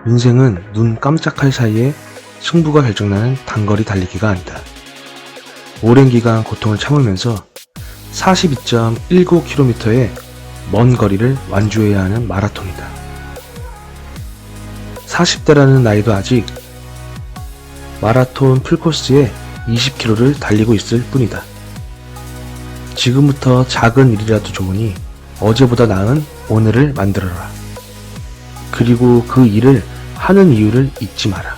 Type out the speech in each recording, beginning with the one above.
인생은 눈 깜짝할 사이에 승부가 결정나는 단거리 달리기가 아니다. 오랜 기간 고통을 참으면서 42.19km의 먼 거리를 완주해야 하는 마라톤이다. 40대라는 나이도 아직 마라톤 풀코스에 20km를 달리고 있을 뿐이다. 지금부터 작은 일이라도 좋으니 어제보다 나은 오늘을 만들어라. 그리고 그 일을 하는 이유를 잊지 마라.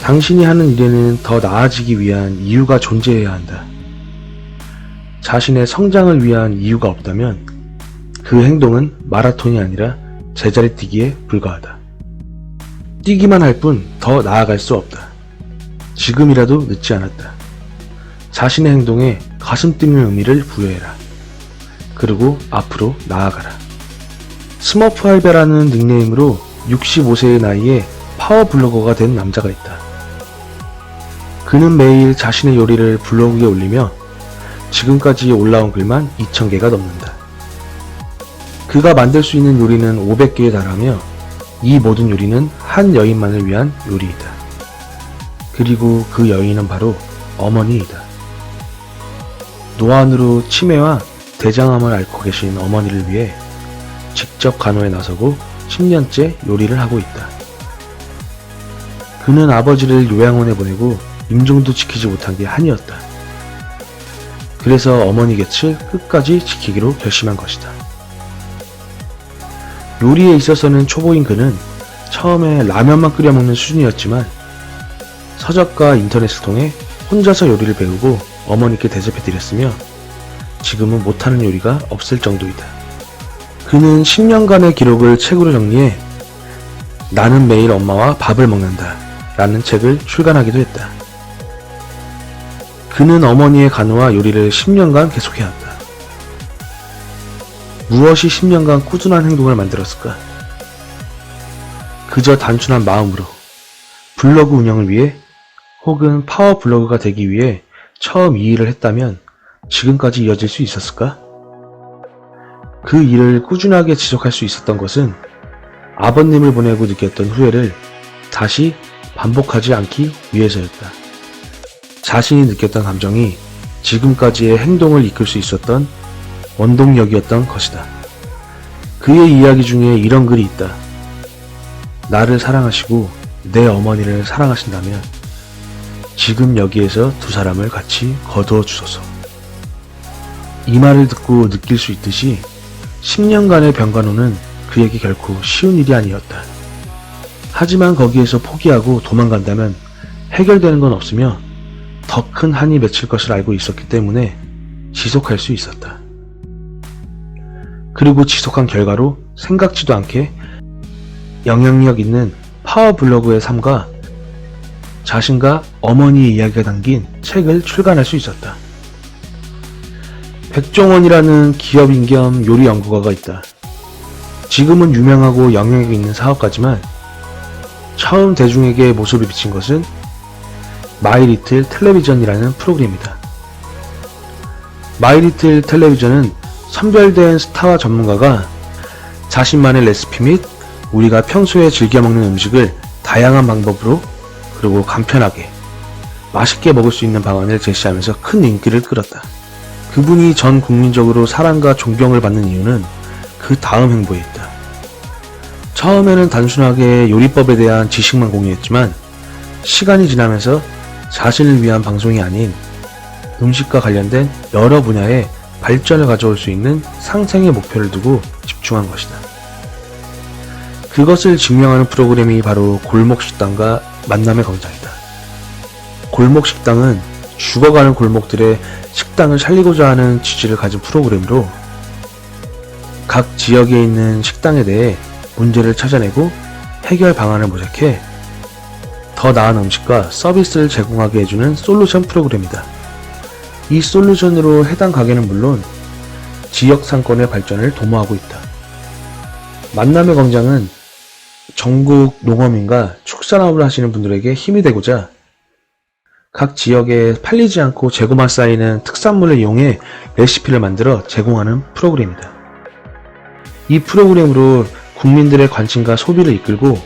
당신이 하는 일에는 더 나아지기 위한 이유가 존재해야 한다. 자신의 성장을 위한 이유가 없다면 그 행동은 마라톤이 아니라 제자리 뛰기에 불과하다. 뛰기만 할 뿐 더 나아갈 수 없다. 지금이라도 늦지 않았다. 자신의 행동에 가슴 뛰는 의미를 부여해라. 그리고 앞으로 나아가라. 스머프 할배라는 닉네임으로 65세의 나이에 파워블로거가 된 남자가 있다. 그는 매일 자신의 요리를 블로그에 올리며 지금까지 올라온 글만 2000개가 넘는다. 그가 만들 수 있는 요리는 500개에 달하며 이 모든 요리는 한 여인만을 위한 요리이다. 그리고 그 여인은 바로 어머니이다. 노안으로 치매와 대장암을 앓고 계신 어머니를 위해 직접 간호에 나서고 10년째 요리를 하고 있다. 그는 아버지를 요양원에 보내고 임종도 지키지 못한 게 한이었다. 그래서 어머니 곁을 끝까지 지키기로 결심한 것이다. 요리에 있어서는 초보인 그는 처음에 라면만 끓여 먹는 수준이었지만 서적과 인터넷을 통해 혼자서 요리를 배우고 어머니께 대접해드렸으며 지금은 못하는 요리가 없을 정도이다. 그는 10년간의 기록을 책으로 정리해 나는 매일 엄마와 밥을 먹는다 라는 책을 출간하기도 했다. 그는 어머니의 간호와 요리를 10년간 계속해왔다. 무엇이 10년간 꾸준한 행동을 만들었을까? 그저 단순한 마음으로 블로그 운영을 위해 혹은 파워 블로그가 되기 위해 처음 이 일을 했다면 지금까지 이어질 수 있었을까? 그 일을 꾸준하게 지속할 수 있었던 것은 아버님을 보내고 느꼈던 후회를 다시 반복하지 않기 위해서였다. 자신이 느꼈던 감정이 지금까지의 행동을 이끌 수 있었던 원동력이었던 것이다. 그의 이야기 중에 이런 글이 있다. 나를 사랑하시고 내 어머니를 사랑하신다면 지금 여기에서 두 사람을 같이 거두어 주소서. 이 말을 듣고 느낄 수 있듯이 10년간의 병간호는 그에게 결코 쉬운 일이 아니었다. 하지만 거기에서 포기하고 도망간다면 해결되는 건 없으며 더 큰 한이 맺힐 것을 알고 있었기 때문에 지속할 수 있었다. 그리고 지속한 결과로 생각지도 않게 영향력 있는 파워블로그의 삶과 자신과 어머니의 이야기가 담긴 책을 출간할 수 있었다. 백종원이라는 기업인 겸 요리 연구가가 있다. 지금은 유명하고 영향력 있는 사업가지만 처음 대중에게 모습을 비친 것은 마이리틀 텔레비전이라는 프로그램이다. 마이리틀 텔레비전은 선별된 스타와 전문가가 자신만의 레시피 및 우리가 평소에 즐겨 먹는 음식을 다양한 방법으로 그리고 간편하게 맛있게 먹을 수 있는 방안을 제시하면서 큰 인기를 끌었다. 그분이 전 국민적으로 사랑과 존경을 받는 이유는 그 다음 행보에 있다. 처음에는 단순하게 요리법에 대한 지식만 공유했지만 시간이 지나면서 자신을 위한 방송이 아닌 음식과 관련된 여러 분야의 발전을 가져올 수 있는 상생의 목표를 두고 집중한 것이다. 그것을 증명하는 프로그램이 바로 골목식당과 만남의 광장이다. 골목식당은 죽어가는 골목들의 식당을 살리고자 하는 취지를 가진 프로그램으로 각 지역에 있는 식당에 대해 문제를 찾아내고 해결 방안을 모색해 더 나은 음식과 서비스를 제공하게 해주는 솔루션 프로그램이다. 이 솔루션으로 해당 가게는 물론 지역 상권의 발전을 도모하고 있다. 만남의 광장은 전국 농어민과 축산업을 하시는 분들에게 힘이 되고자 각 지역에 팔리지 않고 재고만 쌓이는 특산물을 이용해 레시피를 만들어 제공하는 프로그램이다. 이 프로그램으로 국민들의 관심과 소비를 이끌고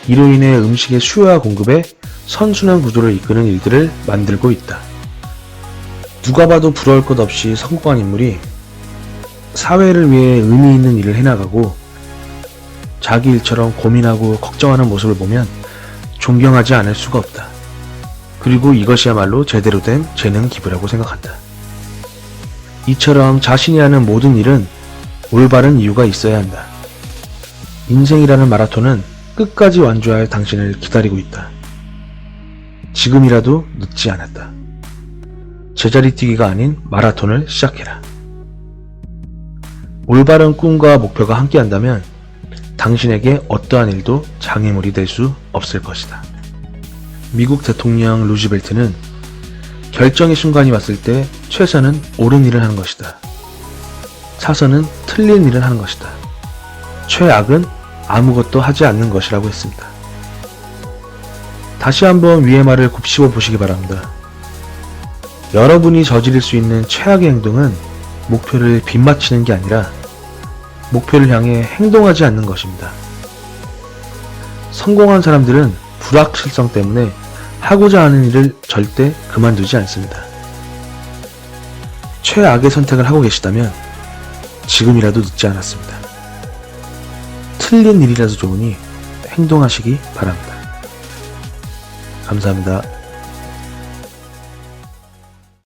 이로 인해 음식의 수요와 공급에 선순환 구조를 이끄는 일들을 만들고 있다. 누가 봐도 부러울 것 없이 성공한 인물이 사회를 위해 의미 있는 일을 해나가고 자기 일처럼 고민하고 걱정하는 모습을 보면 존경하지 않을 수가 없다. 그리고 이것이야말로 제대로 된 재능 기부라고 생각한다. 이처럼 자신이 하는 모든 일은 올바른 이유가 있어야 한다. 인생이라는 마라톤은 끝까지 완주할 당신을 기다리고 있다. 지금이라도 늦지 않았다. 제자리 뛰기가 아닌 마라톤을 시작해라. 올바른 꿈과 목표가 함께한다면 당신에게 어떠한 일도 장애물이 될 수 없을 것이다. 미국 대통령 루즈벨트는 결정의 순간이 왔을 때 최선은 옳은 일을 하는 것이다. 차선은 틀린 일을 하는 것이다. 최악은 아무것도 하지 않는 것이라고 했습니다. 다시 한번 위의 말을 곱씹어 보시기 바랍니다. 여러분이 저지를 수 있는 최악의 행동은 목표를 빗맞추는 게 아니라 목표를 향해 행동하지 않는 것입니다. 성공한 사람들은 불확실성 때문에 하고자 하는 일을 절대 그만두지 않습니다. 최악의 선택을 하고 계시다면 지금이라도 늦지 않았습니다. 틀린 일이라도 좋으니 행동하시기 바랍니다. 감사합니다.